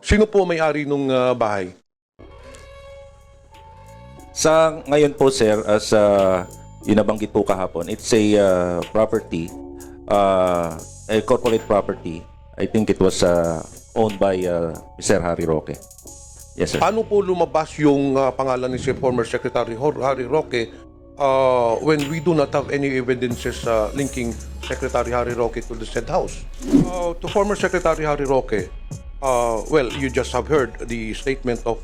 Sino po may-ari nung bahay? Sa ngayon po, sir, as inabanggit po kahapon, it's a property, a corporate property. I think it was owned by Mr. Harry Roque. Yes, sir. Paano po lumabas yung pangalan ni si former Secretary Harry Roque when we do not have any evidences linking Secretary Harry Roque to the said house? To former Secretary Harry Roque, well, you just have heard the statement of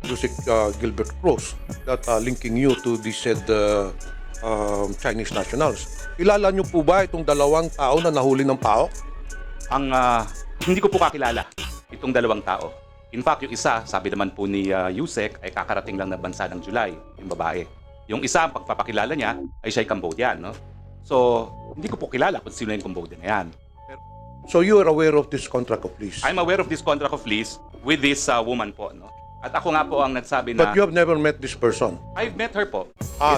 Yusek Gilbert Cruz that linking you to the said Chinese nationals. Kilala niyo po ba itong dalawang tao na nahuli ng PAOK? Hindi ko po kakilala itong dalawang tao. In fact, yung isa, sabi naman po ni Yusek, ay kakarating lang na bansa ng July, yung babae. Yung isa, ang pagpapakilala niya, ay siya ay Cambodian, no? So, hindi ko po kilala kung sino yung Cambodian na yan. So you are aware of this contract of lease? I'm aware of this contract of lease with this woman po, no? At ako nga po ang nagsabi na... But you have never met this person? I've met her po.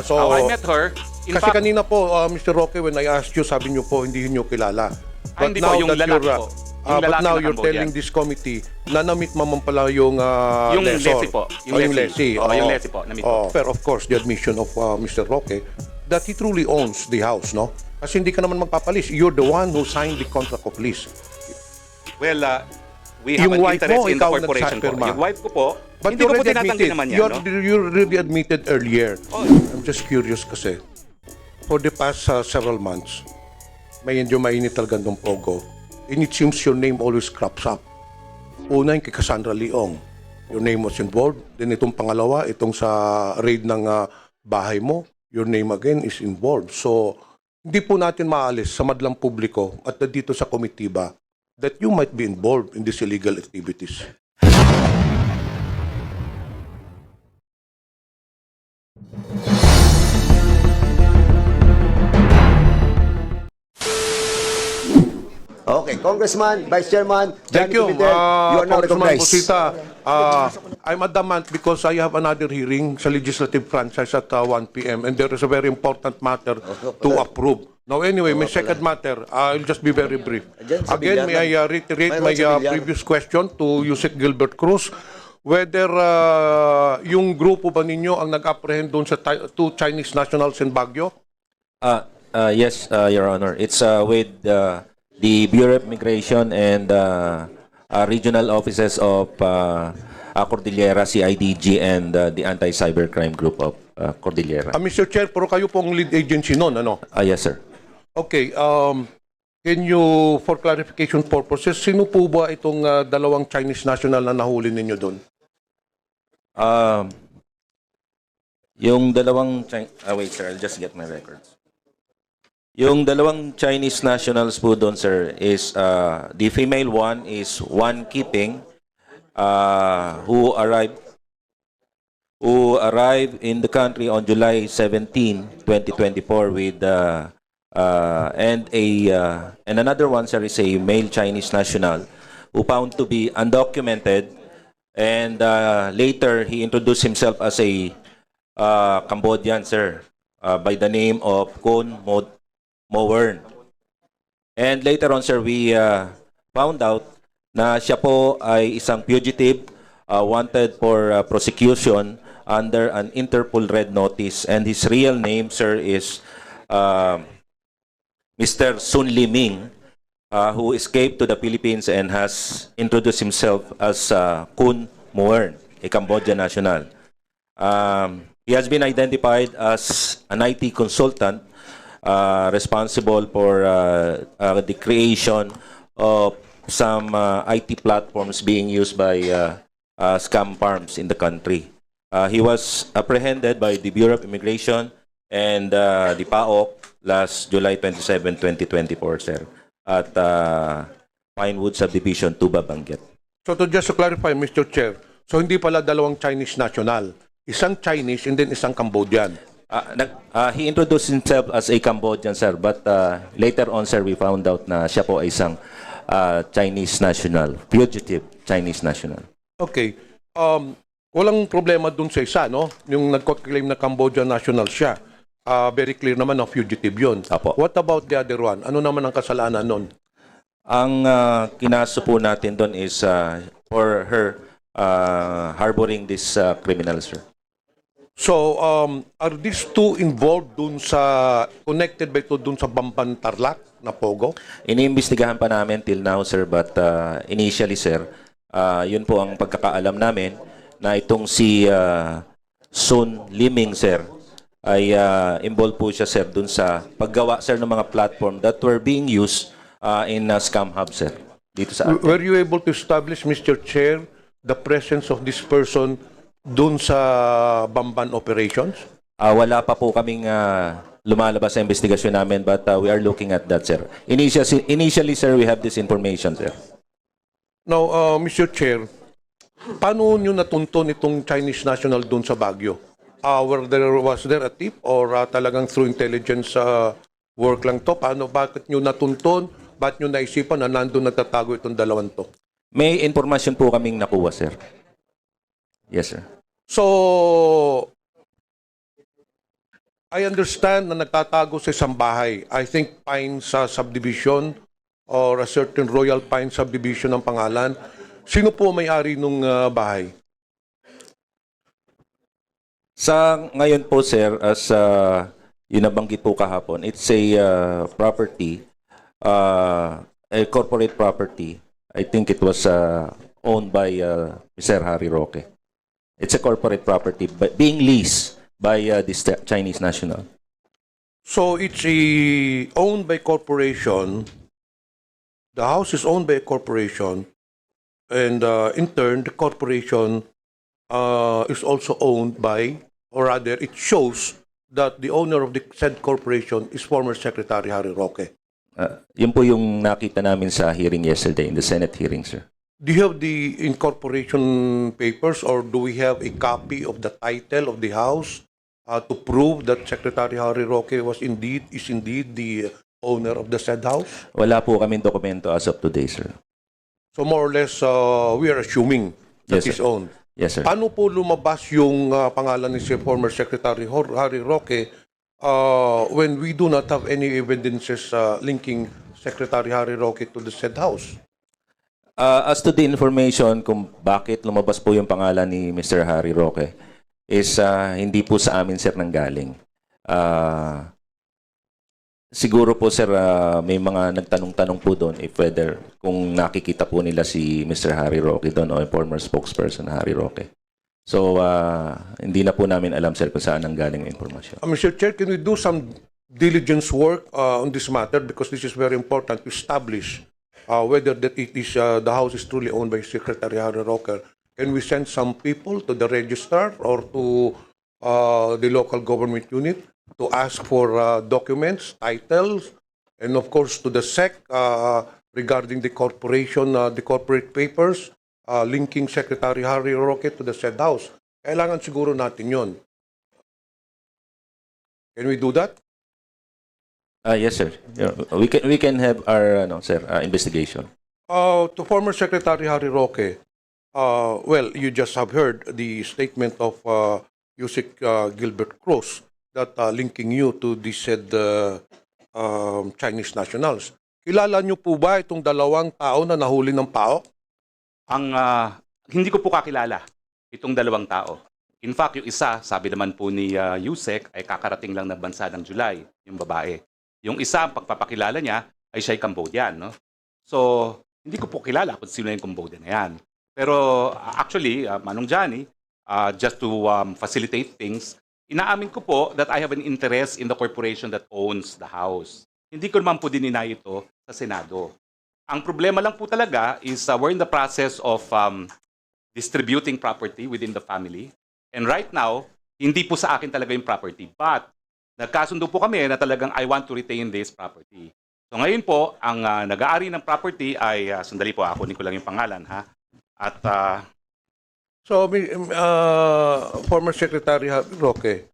So... I met her. In Kasi fact, kanina po, Mr. Roque, when I asked you, sabi niyo po, hindi niyo kilala. hindi po, yung lalaki po. Yung But lalaki now na you're Cambodian. telling this committee na na-meet mo man pala yung Yung lessor. lessee po. Yung lessee. Oo, yung lessee po, na-meet po. Pero of course, the admission of Mr. Roque that he truly owns the house, no? Kasi hindi ka naman magpapalis. You're the one who signed the contract of lease. Well, we have Yung an wife interest mo, in the ikaw corporation po. nagpirma. Yung wife ko po, But hindi you ko po already tinatanggi admitted. naman yan, no? You already admitted earlier. Oh. I'm just curious kasi, for the past several months, medyo mainit talaga ng Pogo. And it seems your name always crops up. Una yung kay Cassandra Leong. Your name was involved. Then itong pangalawa, itong sa raid ng bahay mo, your name again is involved. So, hindi po natin maalis sa madlang publiko at dito sa komitiba that you might be involved in these illegal activities. Okay, Congressman, Vice Chairman, Thank you, Johnny Pimentel, you are now Congressman recognized. Busita. I'm adamant because I have another hearing sa legislative franchise at 1 p.m. and there is a very important matter to approve. Now anyway, my second matter, I'll just be very brief. Again, may I reiterate my previous question to Yusek Gilbert Cruz, whether yung grupo ba ninyo ang nag-apprehend doon sa two Chinese nationals in Baguio? Yes, Your Honor. It's with the Bureau of Immigration and regional offices of Cordillera, CIDG, and the Anti-Cybercrime Group of Cordillera. Mr. Chair, pero kayo pong lead agency noon, ano? Yes, sir. Okay, can you, for clarification purposes, sino po ba itong dalawang Chinese national na nahuli ninyo doon? Yung dalawang wait, sir, I'll just get my records. Yung dalawang Chinese nationals po doon, sir, is the female one is Wan Keeping, who arrived in the country on July 17, 2024 with and another one, sir, is a male Chinese national who found to be undocumented, and later he introduced himself as a Cambodian, sir, by the name of Kon Mowern. And later on, sir, we found out na siya po ay isang fugitive wanted for prosecution under an Interpol Red Notice, and his real name, sir, is Mr. Sun Liming, who escaped to the Philippines and has introduced himself as Kun Muern, a Cambodian national. He has been identified as an IT consultant responsible for the creation of some IT platforms being used by scam farms in the country. He was apprehended by the Bureau of Immigration and the PAOK last July 27, 2024, sir, at Pinewood Subdivision, Tuba, Benguet. So just to clarify, Mr. Chair, so hindi pala dalawang Chinese national. Isang Chinese and then isang Cambodian. He introduced himself as a Cambodian, sir, but later on, sir, we found out na siya po ay isang Chinese national, fugitive Chinese national. Okay. Walang problema dun sa isa, no? Yung nagko-claim na Cambodian national siya. Very clear naman na fugitive yun. Apo. What about the other one? Ano naman ang kasalanan nun? Ang kinaso po natin doon is for her harboring this criminal, sir. So, are these two involved dun sa, connected ba ito dun sa Bamban Tarlac na Pogo? Iniimbestigahan pa namin till now, sir, but initially, sir, yun po ang pagkakaalam namin na itong si Sun Liming, sir, ay involved po siya, sir, dun sa paggawa, sir, ng mga platform that were being used in Scam Hub, sir, dito sa atin. Were you able to establish, Mr. Chair, the presence of this person dun sa Bamban operations? Wala pa po kaming lumalabas sa investigasyon namin, but we are looking at that, sir. Initially, sir, we have this information, sir. Now, Mr. Chair, paano nyo natunton itong Chinese national dun sa Baguio? Was there a tip or talagang through intelligence work lang to? Bakit nyo natunton? Bakit nyo naisipan na nandun nagtatago itong dalawang to? May informasyon po kaming nakuha, sir. Yes, sir. So, I understand na nagtatago sa isang bahay. I think Pines subdivision or a certain Royal Pine subdivision ang pangalan. Sino po may-ari nung bahay? Sa ngayon po, sir, as yun nabanggit po kahapon, it's a property, a corporate property. I think it was owned by Mr. Harry Roque. It's a corporate property, but being leased by this Chinese national. So, it's owned by corporation. The house is owned by a corporation. And in turn, the corporation is also owned by, or rather, it shows that the owner of the said corporation is former Secretary Harry Roque. Yun po yung nakita namin sa hearing yesterday, in the Senate hearing, sir. Do you have the incorporation papers or do we have a copy of the title of the house to prove that Secretary Harry Roque is indeed the owner of the said house? Wala po kaming dokumento as of today, sir. So more or less, we are assuming that Yes, it's sir. owned. Yes, sir. Paano po lumabas yung pangalan ni si former Secretary Harry Roque when we do not have any evidences linking Secretary Harry Roque to the said house? As to the information kung bakit lumabas po yung pangalan ni Mr. Harry Roque is hindi po sa amin, sir, nanggaling. Siguro po, sir, may mga nagtanong-tanong po doon if whether kung nakikita po nila si Mr. Harry Roque doon o former spokesperson Harry Roque. So, hindi na po namin alam, sir, kung saan nanggaling ang informasyon. Mr. Chair, can we do some diligence work on this matter because this is very important to establish whether that it is the house is truly owned by Secretary Harry Roque. Can we send some people to the registrar or to the local government unit to ask for documents, titles, and of course to the SEC regarding the corporation, the corporate papers linking Secretary Harry Roque to the said house? Kailangan siguro natin yon. Can we do that? Yes, sir. Yeah, we can have our investigation. To former Secretary Harry Roque, well, you just have heard the statement of Yusek Gilbert Cruz that linking you to the said Chinese nationals. Kilala niyo po ba itong dalawang tao na nahuli ng PAOK? Hindi ko po kakilala itong dalawang tao. In fact, yung isa, sabi naman po ni Yusek, ay kakarating lang ng bansa ng July, yung babae. Yung isa, ang pagpapakilala niya, ay siya'y Cambodian. No? So, hindi ko po kilala kung sino yung Cambodian na yan. Pero actually, Manong Johnny, just to facilitate things, inaamin ko po that I have an interest in the corporation that owns the house. Hindi ko naman po dininay ito sa Senado. Ang problema lang po talaga is we're in the process of distributing property within the family. And right now, hindi po sa akin talaga yung property. But nagkasundo po kami na talagang I want to retain this property. So ngayon po, ang nag-aari ng property ay, sandali po, kunin ko lang yung pangalan, ha? At, So, former Secretary Roque,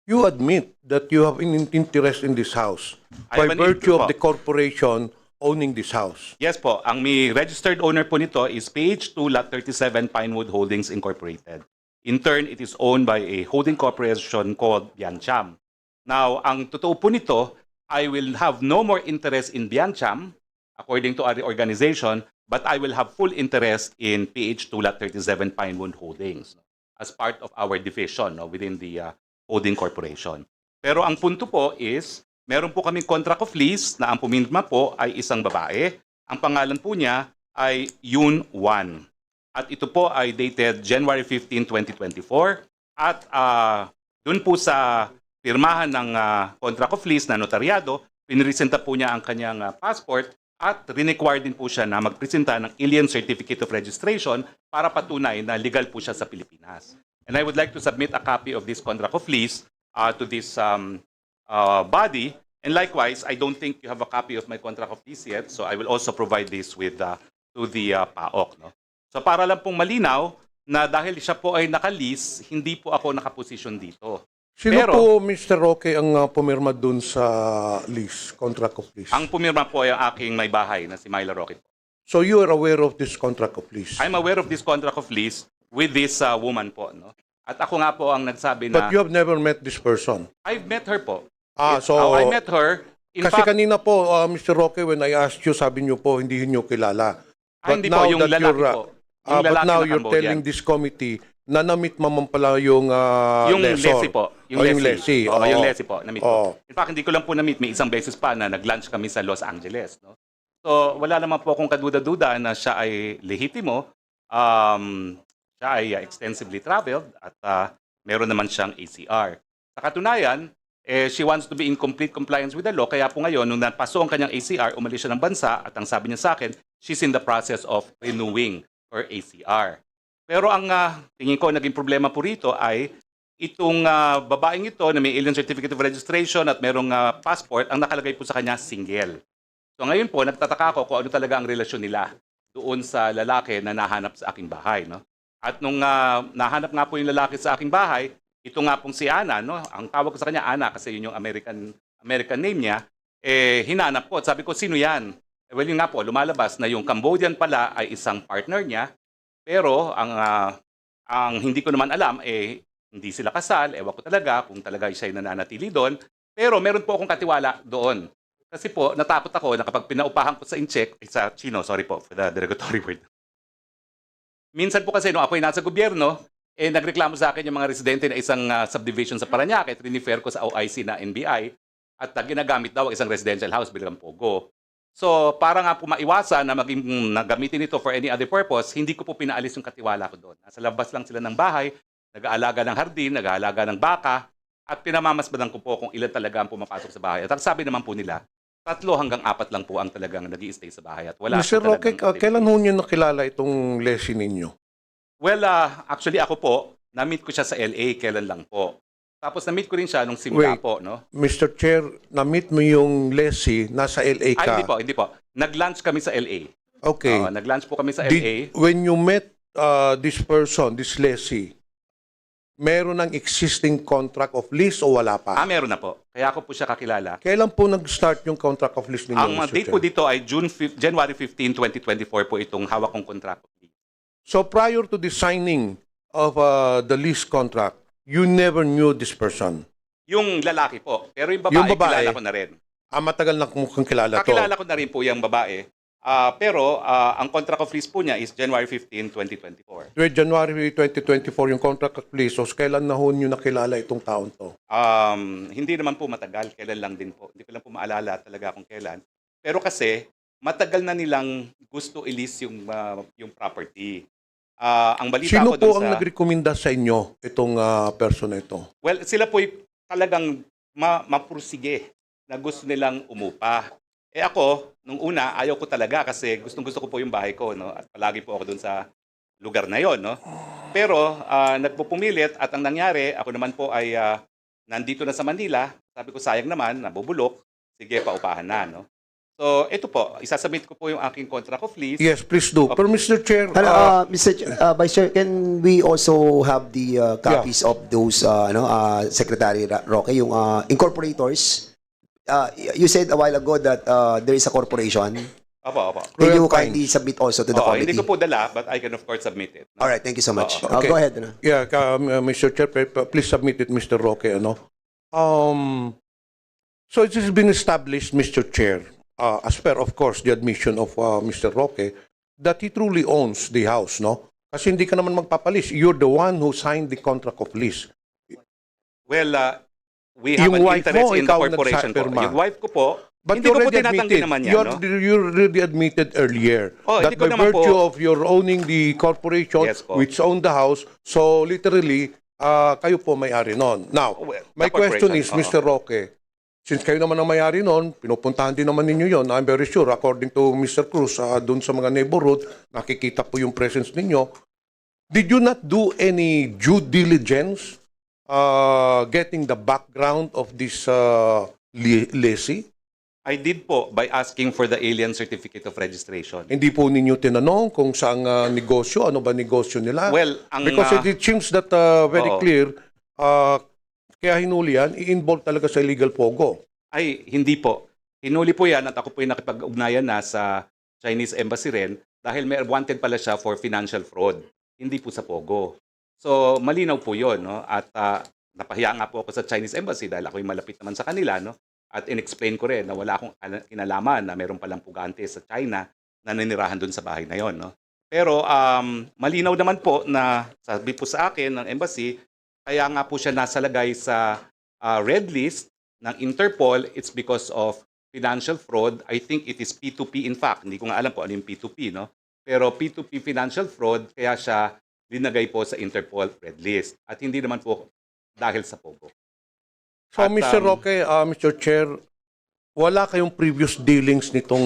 you admit that you have an interest in this house I by have an virtue of interest po. the corporation owning this house. yes po, ang may registered owner po nito is Page 2, Lot 37, Pinewood Holdings Incorporated. In turn, it is owned by a holding corporation called Biancham. Now, ang totoo po nito, I will have no more interest in Biancham according to our organization, but I will have full interest in PH2 Lot 37 Pinewood Holdings as part of our division within the holding corporation. Pero ang punto po is, meron po kaming contract of lease na ang pumirma po ay isang babae. Ang pangalan po niya ay Yoon Wan. At ito po ay dated January 15, 2024. At doon po sa pirmahan ng contract of lease na notaryado, pinresenta po niya ang kanyang passport at required din po siya na magpresenta ng Alien Certificate of Registration para patunay na legal po siya sa Pilipinas. And I would like to submit a copy of this contract of lease to this body. And likewise, I don't think you have a copy of my contract of lease yet, so I will also provide this with to the PAOK. No? So para lang pong malinaw na dahil siya po ay naka-lease, hindi po ako nakaposisyon dito. Sino Pero- po, Mr. Roque, ang pumirma dun sa lease, contract of lease? Ang pumirma po ay ang aking may bahay na si Myla Rocket. So you are aware of this contract of lease? I'm aware of this contract of lease with this woman po. No? At ako nga po ang nagsabi But na you have never met this person? I've met her po. So... I met her. In Kasi fact, kanina po, Mr. Roque, when I asked you, sabi niyo po, hindi niyo kilala. hindi po, yung lalaki po. Yung but lalaki now na you're Cambodian. telling this committee na na-meet mo man pala yung Yung lessor. Leslie po. Yung Leslie. Oo, Oo. yung Leslie po. Na-meet Oo. ko. In fact, hindi ko lang po na-meet. May isang beses pa na nag-lunch kami sa Los Angeles. No? So, wala naman po akong kaduda-duda na siya ay lehitimo. Siya ay extensively traveled at meron naman siyang ACR. Sa katunayan, she wants to be in complete compliance with the law. Kaya po ngayon, nung napaso ang kanyang ACR, umalis siya ng bansa at ang sabi niya sa akin, she's in the process of renewing her ACR. Pero ang tingin ko naging problema po rito ay itong babaeng ito na may Alien Certificate of Registration at merong passport, ang nakalagay po sa kanya single. So ngayon po, nagtataka ako kung ano talaga ang relasyon nila doon sa lalaki na nahanap sa aking bahay. No? At nung nahanap nga po yung lalaki sa aking bahay, ito nga pong si Ana, no? Ang tawag ko sa kanya Ana kasi yun yung American name niya, hinanap ko at sabi ko, sino yan? Well, yun nga po, lumalabas na yung Cambodian pala ay isang partner niya, pero ang hindi ko naman alam, hindi sila kasal, ewan ko talaga kung talaga siya ay nananatili doon, pero meron po akong katiwala doon. Kasi po, natakot ako na kapag pinaupahan ko sa incheck, sa Chino, sorry po for the derogatory word. Minsan po kasi nung ako ay nasa gobyerno, nagreklamo sa akin yung mga residente na isang subdivision sa Parañaque at rinifer ko sa OIC na NBI at ginagamit daw ang isang residential house bilang pogo. So, para nga po maiwasan na maging nagamitin ito for any other purpose, hindi ko po pinaalis yung katiwala ko doon. Nasa labas lang sila ng bahay, nag-aalaga ng hardin, nag-aalaga ng baka, at pinamamasmadan ko po kung ilan talaga ang pumapasok sa bahay. At ang sabi naman po nila, 3 hanggang 4 lang po ang talagang nag-i-stay sa bahay. At wala Mr. po Roque, talagang- kailan ho niyo nakilala itong Leslie ninyo? Well, actually ako po, na-meet ko siya sa LA, kailan lang po. Tapos na-meet ko rin siya nung simula Wait. po, no? Mr. Chair, na-meet mo yung Leslie, nasa LA ka. Hindi po. Nag-lunch kami sa LA. Okay. Nag-lunch po kami sa LA. When you met this person, this Leslie, meron ng existing contract of lease o wala pa? Meron na po. Kaya ako po siya kakilala. Kailan po nag-start yung contract of lease ninyo, Ang Mr. date Chair? po dito ay January 15, 2024 po itong hawak kong contract. So prior to the signing of the lease contract, you never knew this person? Yung lalaki po. Pero yung babae, Yung babae, kilala ko na rin. Matagal na mukhang kilala to. Kakilala ko na rin po yung babae. Pero ang contract of lease po niya is January 15, 2024. January 2024 yung contract of lease. So kailan na ho nyo nakilala itong taon to? Hindi naman po matagal. Kailan lang din po. Hindi ko lang po maalala talaga kung kailan. Pero kasi, matagal na nilang gusto i-lease yung property. Ang balita Sino ko po dun ang nagrekomenda sa inyo itong person na ito? Well, sila po talagang mapursige na gusto nilang umupa. Ako, nung una, ayaw ko talaga kasi gustong-gusto ko po yung bahay ko, no? At palagi po ako dun sa lugar na yon, no? Pero nagpupumilit at ang nangyari, ako naman po ay nandito na sa Manila. Sabi ko, sayang naman, nabubulok. Sige, paupahan na, no? So, ito po, isasubmit ko po yung aking contract of lease. Yes, please do. Pero Mr. Chair, Mr. Vice Chair, can we also have the copies of those, Secretary Roque, yung incorporators? You said a while ago that there is a corporation. Opo. Can you Royal Pines. kindly submit also to the Hindi committee? ko po dala, but I can of course submit it. All right, thank you so much. Okay. Go ahead. yeah, Mr. Chair, please submit it, Mr. Roque. So it has been established, Mr. Chair, as per, of course, the admission of Mr. Roque, that he truly owns the house, no? Kasi hindi ka naman magpapalis. You're the one who signed the contract of lease. Well, we have Yung an wife interest mo, in the ikaw corporation po. nagsapirma. Yung wife ko po, But hindi you ko po already tinatanggi admitted, naman yan, no? you already admitted earlier Oh, that hindi ko by naman virtue po- of your owning the corporation Yes po. which owned the house, so literally, kayo po may-ari nun. Now, Well, my the question is, corporation, Mr. Roque, since kayo naman ang may-ari nun, pinupuntahan din naman ninyo yon. I'm very sure, according to Mr. Cruz, dun sa mga neighborhood, nakikita po yung presence ninyo. Did you not do any due diligence getting the background of this lessee? I did po by asking for the alien certificate of registration. Hindi po ninyo tinanong kung saan negosyo, ano ba negosyo nila? Well, ang Because it seems that very oo. clear, kaya hinuli yan, i-involve talaga sa illegal pogo. ay hindi po. Hinuli po yan at ako po yung nakipag-ugnayan na sa Chinese Embassy rin dahil may wanted pala siya for financial fraud. Hindi po sa Pogo. So malinaw po yun. No? At napahiya nga po ako sa Chinese Embassy dahil ako yung malapit naman sa kanila. No? At in-explain ko rin na wala akong kinalaman na meron palang pugante sa China na nanirahan dun sa bahay na yon. No? Pero malinaw naman po na sabi po sa akin ng embassy, kaya nga po siya nasalagay sa red list ng Interpol. It's because of financial fraud. I think it is P2P in fact. Hindi ko nga alam po ano yung P2P. No? Pero P2P financial fraud, kaya siya linagay po sa Interpol red list. At hindi naman po dahil sa Pogo. So, At, Mr. Roque, Mr. Chair, wala kayong previous dealings nitong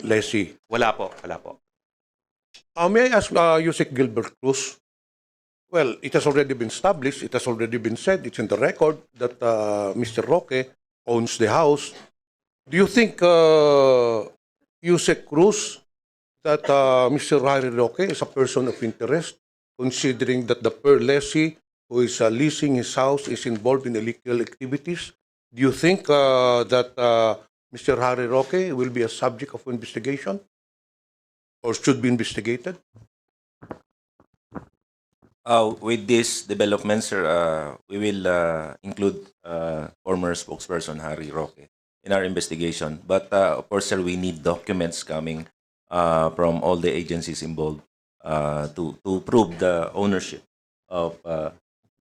lessee? Wala po, wala po. May I ask Yusek Gilbert Cruz? Well, it has already been established, it has already been said, it's in the record that Mr. Roque owns the house. Do you think, Yusek Cruz, that Mr. Harry Roque is a person of interest, considering that the per lessee who is leasing his house is involved in illegal activities? Do you think that Mr. Harry Roque will be a subject of investigation or should be investigated? With this development, sir, we will include former spokesperson Harry Roque in our investigation. But of course, sir, we need documents coming from all the agencies involved to prove the ownership of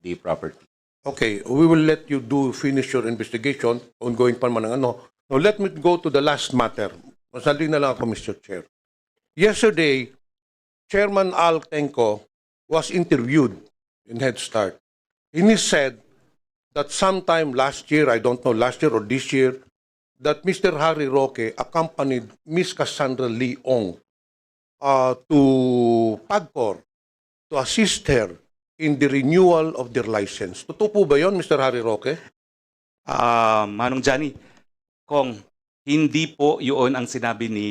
the property. Okay, we will let you finish your investigation. Ongoing pa naman ang ano. Now, let me go to the last matter. Masali na lang ako, Mr. Chair. Yesterday, Chairman Al Tenco was interviewed in Head Start. And he said that sometime last year, I don't know, last year or this year, that Mr. Harry Roque accompanied Miss Cassandra Leong to PAGCOR to assist her in the renewal of their license. Totoo po ba yun, Mr. Harry Roque? Manong Johnny, Kong, hindi po yun ang sinabi ni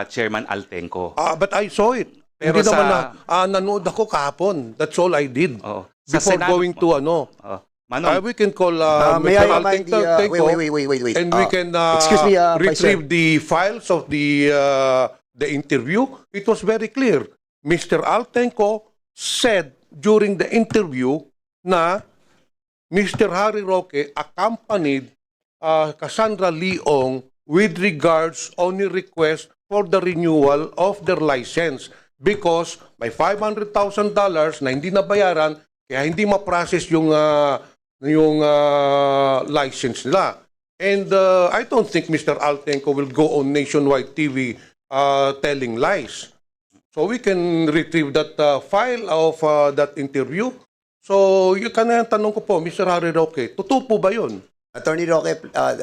Chairman Altenco. But I saw it. Pero Hindi naman sa- nanood ako kahapon. That's all I did. Oo. Sa Before Senado- going to Manong, we can call May Mr. I remind the, Altenco, wait. and we can excuse me, Vice Chair. retrieve the files of the interview. It was very clear. Mr. Altenco said during the interview na Mr. Harry Roque accompanied Cassandra Leong with regards only request for the renewal of their license because may $500,000 na hindi nabayaran kaya hindi ma-process yung license nila. And I don't think Mr. Altenco will go on nationwide TV telling lies. So we can retrieve that file of that interview. So yung kanina tanong ko po, Mr. Harry Roque, totoo po ba yun? Attorney Roque,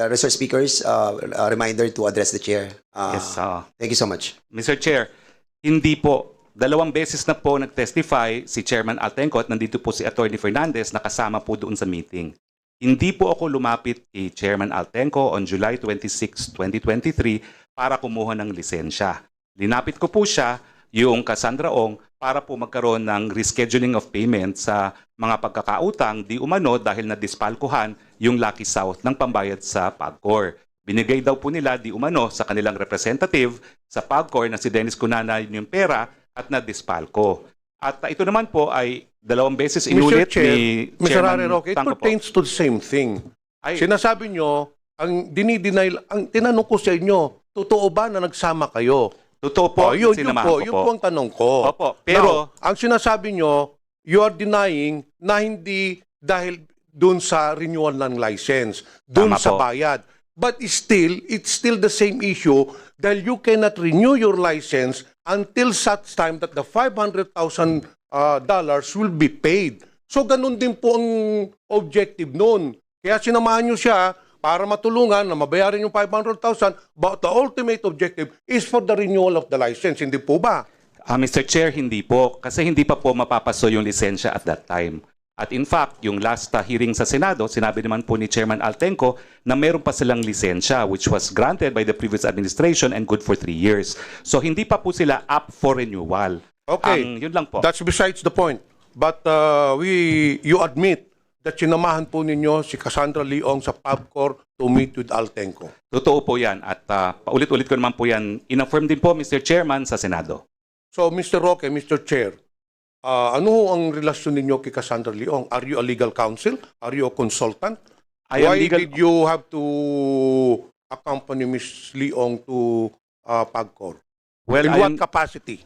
resource speakers, a reminder to address the chair. yes, Thank you so much. Mr. Chair, hindi po. 2 beses na po nag-testify si Chairman Altenco at nandito po si Attorney Fernandez na kasama po doon sa meeting. Hindi po ako lumapit kay Chairman Altenco on July 26, 2023 para kumuha ng lisensya. Linapit ko po siya, yung Cassandra Ong, para po magkaroon ng rescheduling of payment sa mga pagkakautang di umano dahil na-dispalkuhan yung Lucky South ng pambayad sa PAGCOR. Binigay daw po nila di umano sa kanilang representative sa PAGCOR na si Dennis Cunana yung pera at na-dispalko. At ito naman po ay 2 beses inulit Mr. Chair, ni Mr. Chairman Harry Roque, it Tangco po. pertains to the same thing. Ay, Sinasabi nyo, ang dinideny, ang tinanong ko sa inyo, totoo ba na nagsama kayo? Totoo po, yun sinamahan ko yun po. po ang tanong ko. Opo, pero- Now, ang sinasabi nyo, you are denying na hindi dahil dun sa renewal ng license, dun Tama sa po. bayad. But it's still the same issue dahil you cannot renew your license until such time that the $500,000 dollars will be paid. So ganun din po ang objective nun. Kaya sinamahan nyo siya para matulungan na mabayaran yung 500,000, but the ultimate objective is for the renewal of the license. Hindi po ba? Mr. Chair, hindi po. Kasi hindi pa po mapapaso yung lisensya at that time. At in fact, yung last hearing sa Senado, sinabi naman po ni Chairman Altenco na meron pa silang lisensya which was granted by the previous administration and good for 3 years. So hindi pa po sila up for renewal. Okay. Yun lang po. That's besides the point. But you admit that sinamahan po ninyo si Cassandra Leong sa PABCOR to meet with Altenco. Totoo po yan. At paulit-ulit ko naman po yan. In-affirm din po, Mr. Chairman, sa Senado. So, Mr. Roque, Mr. Chair, ano ang relasyon ninyo kay Cassandra Leong? Are you a legal counsel? Are you a consultant? I am Why legal- did you have to accompany Ms. Leong to PABCOR? Well, In I what am- capacity?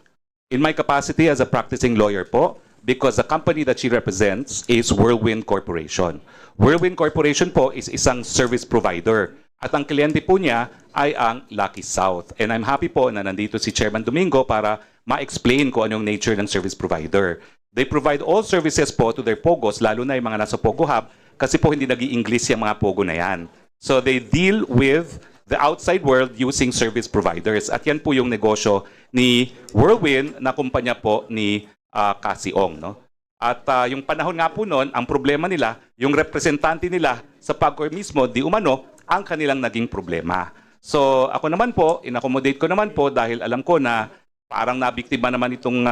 In my capacity as a practicing lawyer po, because the company that she represents is Whirlwind Corporation. Whirlwind Corporation po is isang service provider. At ang kliyente po niya ay ang Lucky South. And I'm happy po na nandito si Chairman Domingo para ma-explain kung anong nature ng service provider. They provide all services po to their POGOs, lalo na yung mga nasa POGO Hub, kasi po hindi nag-i-English yung mga POGO na yan. So they deal with the outside world using service providers. At yan po yung negosyo ni Whirlwind na kumpanya po ni Cassie Ong, no? At yung panahon nga po noon, ang problema nila, yung representante nila sa PAGCOR mismo, di umano, ang kanilang naging problema. So ako naman po, in-accommodate ko naman po dahil alam ko na parang nabiktima naman itong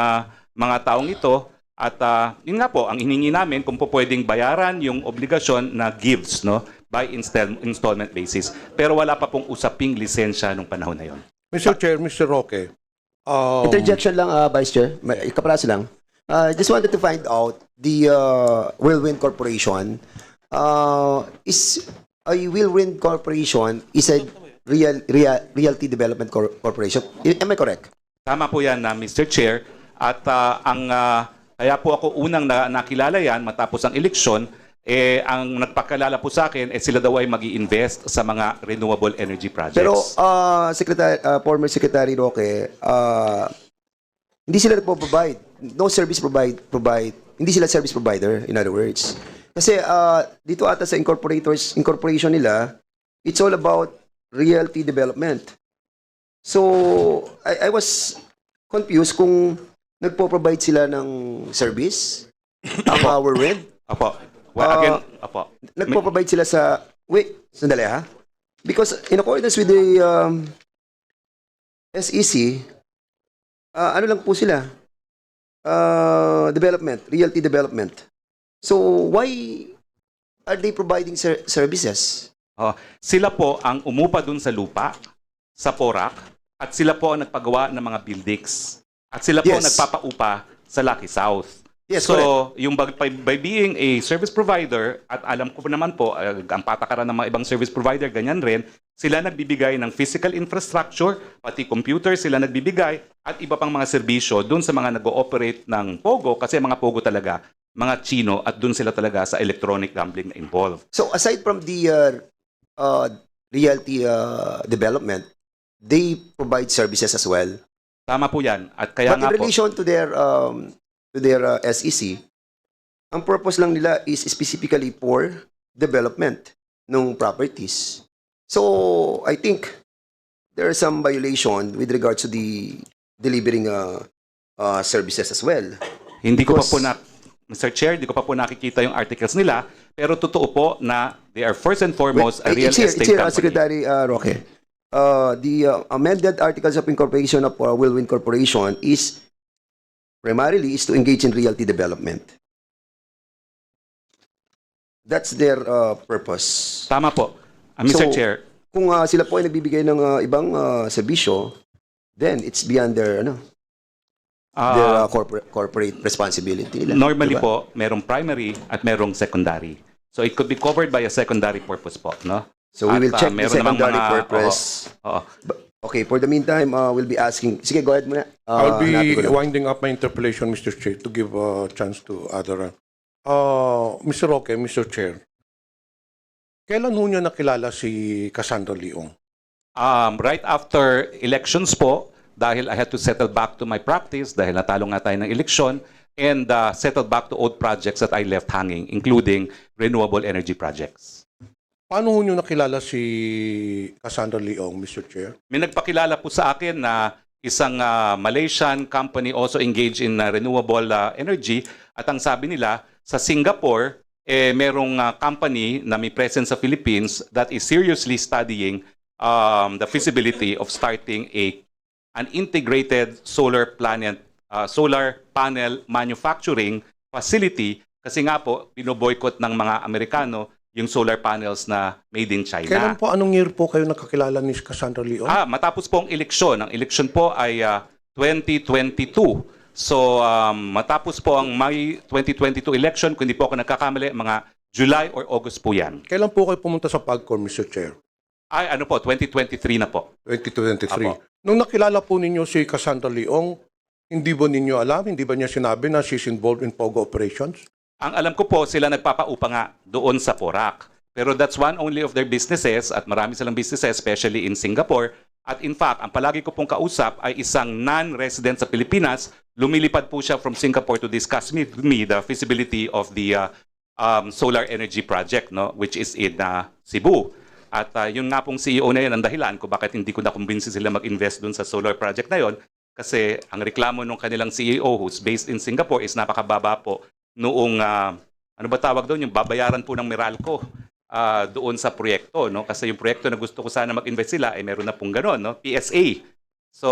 mga taong ito. At yun nga po, ang hiningi namin kung po pwedeng bayaran yung obligasyon na gives, no, by installment basis. Pero wala pa pong usaping lisensya nung panahon na yon. Mr. Chair, Mr. Roque, Interjection lang, Vice Chair. Ikapraso lang. Just wanted to find out the Whirlwind Corporation is a Whirlwind Corporation is a realty development corporation. Am I correct? Tama po yan, Mr. Chair. At kaya po ako unang nakilala yan matapos ang eleksyon, ang nagpakilala po sa akin, sila daw ay mag-i-invest sa mga renewable energy projects. Pero former Secretary Roque, hindi sila nagpo-provide. No service provide. Hindi sila service provider, in other words. Kasi dito ata sa incorporation nila, it's all about realty development. So, I was confused kung nagpo-provide sila ng service, ang Whirlwind. Apo. Well, again, apo. Nagpo-provide sila sa... Wait, sandali ha. Because in accordance with the SEC, ano lang po sila? Development, realty development. So, why are they providing services? Sila po ang umupa dun sa lupa, sa Porac, at sila po ang nagpagawa ng mga buildings. At sila po ang Yes. nagpapaupa sa Lucky South. Yes, so, correct. yung by being a service provider, at alam ko naman po, ang patakaran ng mga ibang service provider, ganyan rin, sila nagbibigay ng physical infrastructure, pati computer sila nagbibigay, at iba pang mga serbisyo dun sa mga nag-ooperate ng POGO, kasi mga POGO talaga, mga Chino, at dun sila talaga sa electronic gambling na involved. So, aside from the realty development, they provide services as well. Tama po yan. At kaya But nga in po, relation to their SEC, ang purpose lang nila is specifically for development ng properties. So, I think there are some violation with regards to the delivering services as well. hindi ko pa because- po Mr. Chair, hindi ko pa po nakikita yung articles nila, pero totoo po na they are first and foremost a real It's here, estate company. Secretary Roque. The amended articles of incorporation of Whirlwind Corporation is primarily is to engage in realty development. That's their purpose. Tama po. Mr. So, Chair, Kung sila po ay nagbibigay ng ibang serbisyo, then it's beyond their their corporate responsibility nila. normally diba? po, merong primary at merong secondary. So it could be covered by a secondary purpose po, no? So we will At, check the meron namang secondary mga- purpose. Oo. Okay, for the meantime, we'll be asking. Sige, go ahead muna. I'll be hanapin ko lang. winding up my interpellation, Mr. Chair, to give a chance to other. Mr. Roque, Mr. Chair, kailan ho niyo nakilala si Cassandra Leong? Right after elections po, dahil I had to settle back to my practice, dahil natalo nga tayo ng eleksyon, and settle back to old projects that I left hanging, including renewable energy projects. Paano ho niyo nakilala si Cassandra Leong, Mr. Chair? May nagpakilala po sa akin na isang Malaysian company also engaged in renewable energy, at ang sabi nila, sa Singapore, merong company na may presence sa Philippines that is seriously studying the feasibility of starting an integrated solar panel manufacturing facility, kasi nga po binoboycott ng mga Amerikano yung solar panels na made in China. Kailan po, anong year po kayo nakakilala ni Cassandra Leong? Matapos po ang eleksyon. Ang eleksyon po ay 2022. So, matapos po ang May 2022 election, kung hindi po ako nagkakamali, mga July or August po yan. Kailan po kayo pumunta sa PAGCOR, Mr. Chair? Ay, ano po, 2023 na po. 2023. Apo. Nung nakilala po ninyo si Cassandra Leong, hindi ba ninyo alam, hindi ba niya sinabi na she's involved in POGO operations? Ang alam ko po, sila nagpapaupa nga doon sa Porac. Pero that's one only of their businesses, at marami silang businesses, especially in Singapore. At in fact, ang palagi ko pong kausap ay isang non-resident sa Pilipinas. Lumilipad po siya from Singapore to discuss with me the feasibility of the solar energy project, no, which is in Cebu. At yun nga pong CEO na yun ang dahilan kung bakit hindi ko nakumbinsi sila mag-invest dun sa solar project na yun. Kasi ang reklamo ng kanilang CEO, who's based in Singapore, is napakababa po noong, ano ba tawag doon, yung babayaran po ng Meralco doon sa proyekto. No? Kasi yung proyekto na gusto ko sana mag-invest sila, ay meron na pong gano'n, no? PSA. So,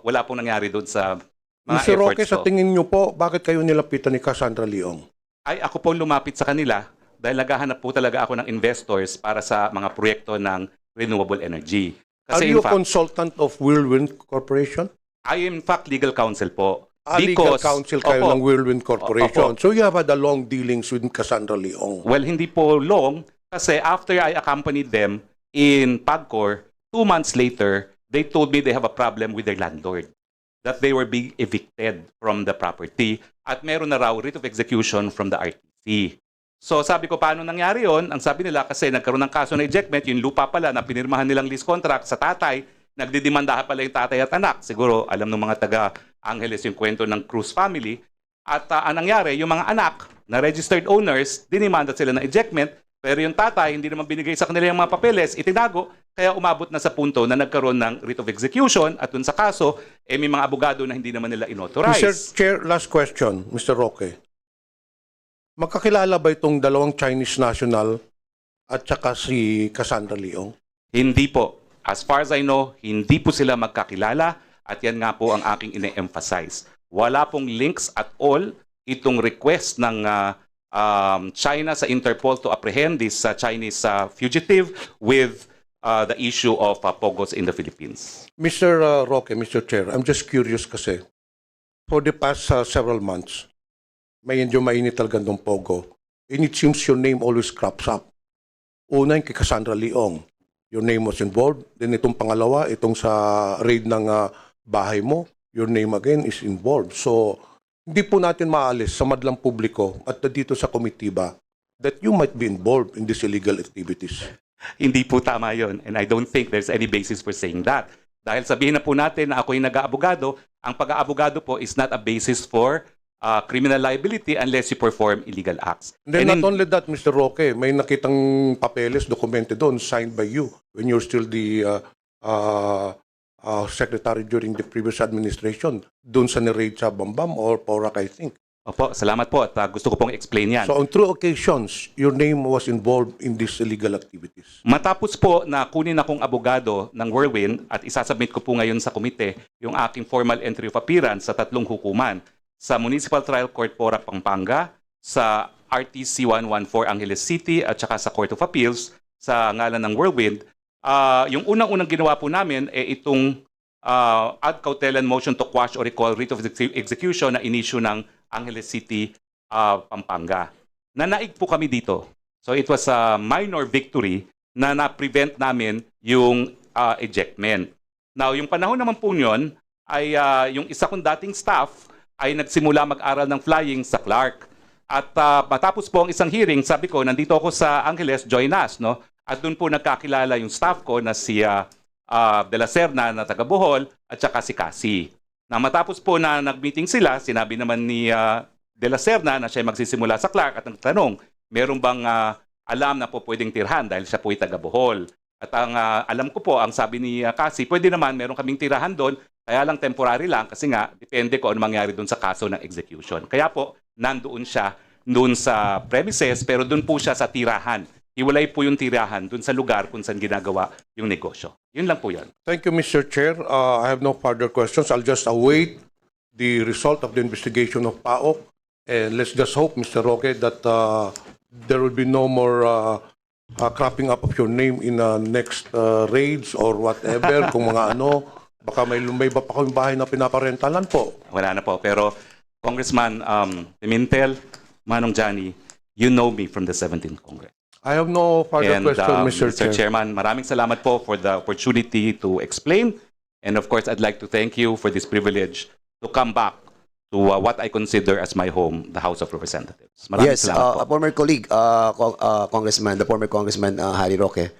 wala pong nangyari doon sa mga Mr. efforts Roque, sa ko. tingin niyo po, bakit kayo nilapitan ni Cassandra Leong? Ay, ako po lumapit sa kanila dahil naghahanap po talaga ako ng investors para sa mga proyekto ng renewable energy. Are Kasi you in a fact, consultant of Whirlwind Corporation? I am in fact legal counsel po. Legal counsel kayo Opo. ng Whirlwind Corporation. Opo. So you have had a long dealings with Cassandra Leong. Well, hindi po long kasi after I accompanied them in PAGCOR, 2 months later, they told me they have a problem with their landlord. That they were being evicted from the property at meron na raw writ of execution from the RTC. So sabi ko, paano nangyari yon? Ang sabi nila, kasi nagkaroon ng kaso na ejectment, yung lupa pala na pinirmahan nilang lease contract sa tatay, nagdidemandahan pala yung tatay at anak. Siguro alam ng mga taga Angeles yung kwento ng Cruz family. At ang nangyari, yung mga anak na registered owners, dinimanda sila ng ejectment, pero yung tatay, hindi naman binigay sa kanila yung mga papeles, itinago, kaya umabot na sa punto na nagkaroon ng writ of execution, at dun sa kaso, may mga abogado na hindi naman nila inauthorize. Mr. Chair, last question, Mr. Roque. Magkakilala ba itong dalawang Chinese national at saka si Cassandra Leong? Hindi po. As far as I know, hindi po sila magkakilala, at yan nga po ang aking ine-emphasize. Wala pong links at all itong request ng China sa Interpol to apprehend this Chinese fugitive with the issue of POGOs in the Philippines. Mr. Roque, Mr. Chair, I'm just curious kasi for the past several months, medyo mainit talaga ng Pogo. And it seems your name always crops up. Una yung kay Cassandra Leong. Your name was involved. Then itong pangalawa, itong sa raid ng bahay mo, your name again is involved. So, hindi po natin maalis sa madlang publiko at dito sa komitiba that you might be involved in these illegal activities. Hindi po tama yon, and I don't think there's any basis for saying that. Dahil sabihin na po natin na ako yung nag-aabogado, ang pag-aabogado po is not a basis for criminal liability unless you perform illegal acts. And then And not only that, Mr. Roque, may nakitang papeles, dokumente doon, signed by you when you're still the secretary during the previous administration, doon sa ni-raid sa Bambam or Porac, I think. Opo, salamat po, at gusto ko pong explain yan. So on two occasions, your name was involved in these illegal activities. Matapos po na kunin akong abogado ng Whirlwind at isasubmit ko po ngayon sa komite yung aking formal entry of appearance sa 3 hukuman, sa Municipal Trial Court Porac, Pampanga, sa RTC 114 Angeles City, at saka sa Court of Appeals sa ngalan ng Whirlwind. Yung unang-unang ginawa po namin itong ad cautelan motion to quash or recall writ of execution na inisyu ng Angeles City, Pampanga. Nanaig po kami dito. So it was a minor victory na na-prevent namin yung ejectment. Now, yung panahon naman po yun, ay yung isa kong dating staff ay nagsimula mag-aral ng flying sa Clark. At matapos po ang isang hearing, sabi ko, nandito ako sa Angeles, join us, no? At doon po nagkakilala yung staff ko na si De La Serna na taga Bohol at saka si Cassie. Na matapos po na nag-meeting sila, sinabi naman ni De La Serna na siya magsisimula sa Clark at nagtanong, meron bang alam na po pwedeng tirhan dahil siya po ay taga Bohol. At ang alam ko po, ang sabi ni Cassie, pwede naman, meron kaming tirahan doon, kaya lang temporary lang kasi nga, depende ko ano mangyari doon sa kaso ng execution. Kaya po, nandoon siya doon sa premises, pero doon po siya sa tirahan. Hiwalay po yung tirahan doon sa lugar kung saan ginagawa yung negosyo. Yun lang po yun. Thank you, Mr. Chair. I have no further questions. I'll just await the result of the investigation of PAOK. And let's just hope, Mr. Roque, that there will be no more cropping up of your name in next raids or whatever. Kung mga ano, baka may iba pa kayong bahay na pinaparentalan po. Wala na po. Pero Congressman Pimentel, Manong Johnny, you know me from the 17th Congress. I have no further And question, Mr. Mr. Chair. Chairman, maraming salamat po for the opportunity to explain. And of course, I'd like to thank you for this privilege to come back to what I consider as my home, the House of Representatives. Maraming Yes, salamat po. a former colleague, Congressman, the former Congressman Harry Roque,